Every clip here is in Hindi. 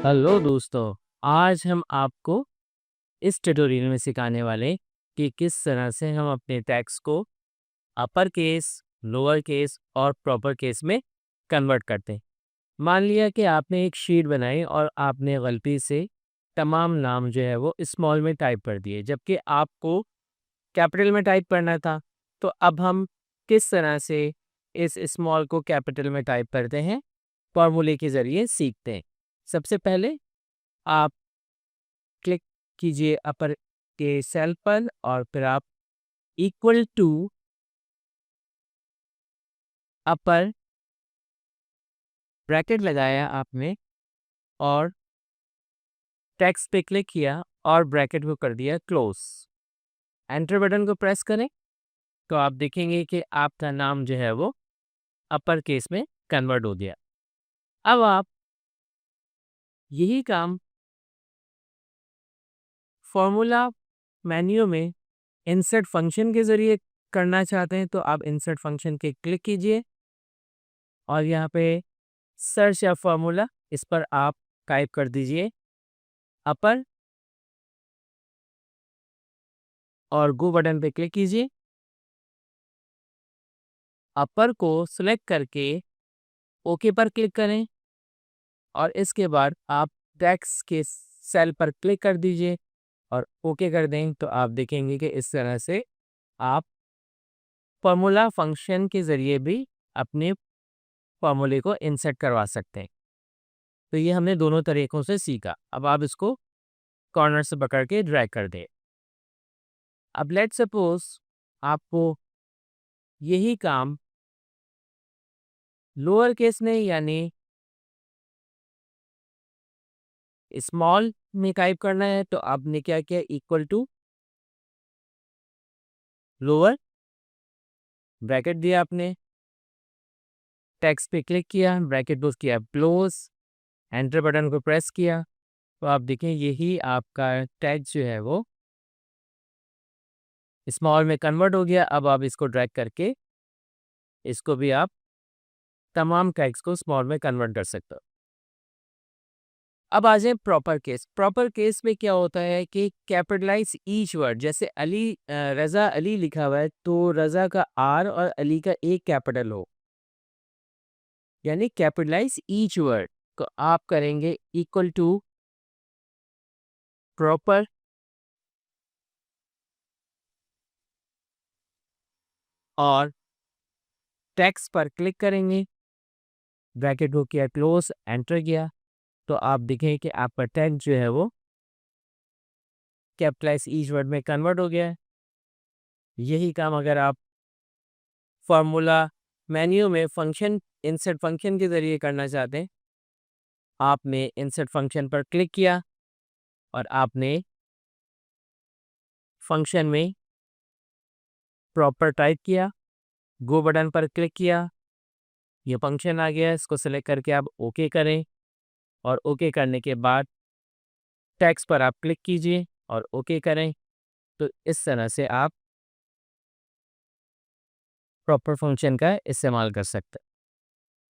हेलो दोस्तों, आज हम आपको इस ट्यूटोरियल में सिखाने वाले कि किस तरह से हम अपने टेक्स्ट को अपर केस, लोअर केस और प्रॉपर केस में कन्वर्ट करते हैं। मान लिया कि आपने एक शीट बनाई और आपने गलती से तमाम नाम जो है वो स्मॉल में टाइप कर दिए, जबकि आपको कैपिटल में टाइप करना था। तो अब हम किस तरह से इस स्मॉल को कैपिटल में टाइप करते हैं, फॉर्मूले के ज़रिए सीखते हैं। सबसे पहले आप क्लिक कीजिए अपर के सेल पर और फिर आप इक्वल टू अपर ब्रैकेट लगाया आपने और टेक्स्ट पे क्लिक किया और ब्रैकेट को कर दिया क्लोज। एंटर बटन को प्रेस करें तो आप देखेंगे कि आपका नाम जो है वो अपर केस में कन्वर्ट हो गया। अब आप यही काम फॉर्मूला मेन्यू में इंसर्ट फंक्शन के ज़रिए करना चाहते हैं तो आप इंसर्ट फंक्शन के क्लिक कीजिए और यहाँ पे सर्च या फॉर्मूला इस पर आप टाइप कर दीजिए अपर और गो बटन पे क्लिक कीजिए। अपर को सिलेक्ट करके ओके पर क्लिक करें और इसके बाद आप टेक्स्ट के सेल पर क्लिक कर दीजिए और ओके कर दें तो आप देखेंगे कि इस तरह से आप फॉर्मूला फंक्शन के ज़रिए भी अपने फॉर्मूले को इंसर्ट करवा सकते हैं। तो ये हमने दोनों तरीकों से सीखा। अब आप इसको कॉर्नर से पकड़ के ड्रैग कर दें। अब लेट सपोज आपको यही काम लोअर केस में यानी स्मॉल में टाइप करना है तो आपने क्या किया, इक्वल टू लोअर ब्रैकेट दिया, आपने टेक्स्ट पे क्लिक किया, ब्रैकेट को किया क्लोज, एंटर बटन को प्रेस किया तो आप देखें यही आपका टेक्स्ट जो है वो स्मॉल में कन्वर्ट हो गया। अब आप इसको ड्रैग करके इसको भी आप तमाम टेक्स्ट को स्मॉल में कन्वर्ट कर सकते हो। अब आ जाए प्रॉपर केस। प्रॉपर केस में क्या होता है कि कैपिटलाइज ईच वर्ड, जैसे रज़ा अली लिखा हुआ है तो रज़ा का आर और अली का एक कैपिटल हो, यानी कैपिटलाइज ईच वर्ड को आप करेंगे इक्वल टू प्रॉपर और टेक्स्ट पर क्लिक करेंगे, ब्रैकेट को किया क्लोज, एंटर किया तो आप देखें कि आपका टेक्स्ट जो है वो कैपिटलाइज ईच वर्ड में कन्वर्ट हो गया है। यही काम अगर आप फॉर्मूला मेन्यू में फंक्शन इंसर्ट फंक्शन के ज़रिए करना चाहते हैं, आपने इंसर्ट फंक्शन पर क्लिक किया और आपने फंक्शन में प्रॉपर टाइप किया, गो बटन पर क्लिक किया, ये फंक्शन आ गया, इसको सेलेक्ट करके आप ओके करें और ओके करने के बाद टेक्स्ट पर आप क्लिक कीजिए और ओके करें तो इस तरह से आप प्रॉपर फंक्शन का इस्तेमाल कर सकते हैं।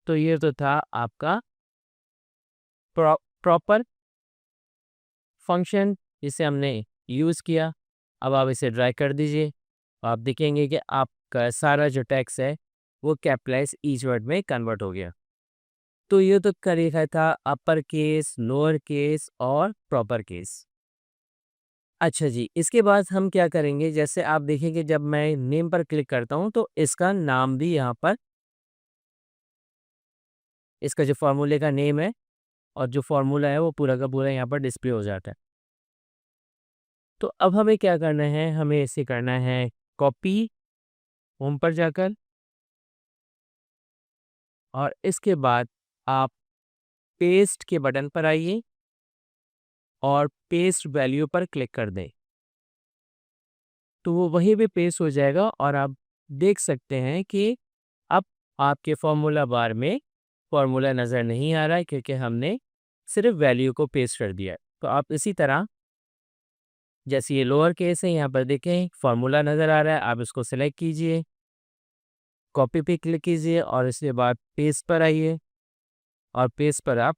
तो ये तो था आपका प्रॉपर फंक्शन जिसे हमने यूज़ किया। अब आप इसे ड्रैग कर दीजिए, आप देखेंगे कि आपका सारा जो टेक्स्ट है वो कैपिटलाइज ईच वर्ड में कन्वर्ट हो गया। तो ये तो तरीका था अपर केस, लोअर केस और प्रॉपर केस। अच्छा जी, इसके बाद हम क्या करेंगे, जैसे आप देखेंगे जब मैं नेम पर क्लिक करता हूँ तो इसका नाम भी यहाँ पर, इसका जो फॉर्मूले का नेम है और जो फॉर्मूला है वो पूरा का पूरा यहाँ पर डिस्प्ले हो जाता है। तो अब हमें क्या करना है, हमें इसे करना है कॉपी, होम पर जाकर और इसके बाद आप पेस्ट के बटन पर आइए और पेस्ट वैल्यू पर क्लिक कर दें तो वो वहीं पे पेस्ट हो जाएगा और आप देख सकते हैं कि अब आपके फॉर्मूला बार में फॉर्मूला नज़र नहीं आ रहा है क्योंकि हमने सिर्फ वैल्यू को पेस्ट कर दिया है। तो आप इसी तरह, जैसे ये लोअर केस है, यहाँ पर देखें फॉर्मूला नज़र आ रहा है, आप इसको सेलेक्ट कीजिए, कॉपी पे क्लिक कीजिए और इसके बाद पेस्ट पर आइए और पेस्ट पर आप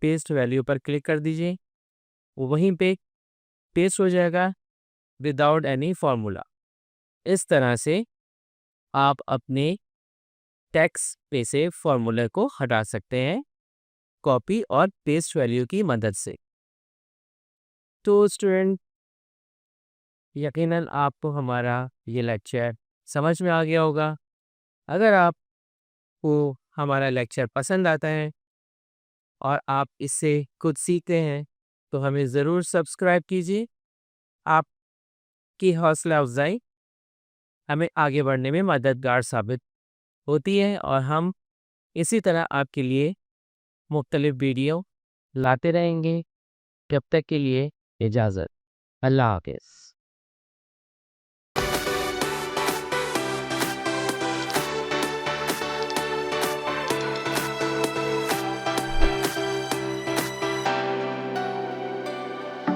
पेस्ट वैल्यू पर क्लिक कर दीजिए, वो वहीं पे पेस्ट हो जाएगा विदाउट एनी फार्मूला। इस तरह से आप अपने टेक्स्ट पे से फार्मूले को हटा सकते हैं कॉपी और पेस्ट वैल्यू की मदद से। तो स्टूडेंट, यकीनन आपको हमारा ये लेक्चर समझ में आ गया होगा। अगर आपको हमारा लेक्चर पसंद आता है और आप इससे कुछ सीखते हैं तो हमें ज़रूर सब्सक्राइब कीजिए। आपकी हौसला अफजाई हमें आगे बढ़ने में मददगार साबित होती है और हम इसी तरह आपके लिए मुख्तलिफ वीडियो लाते रहेंगे। तब तक के लिए इजाज़त। अल्लाह हाफ़िज़।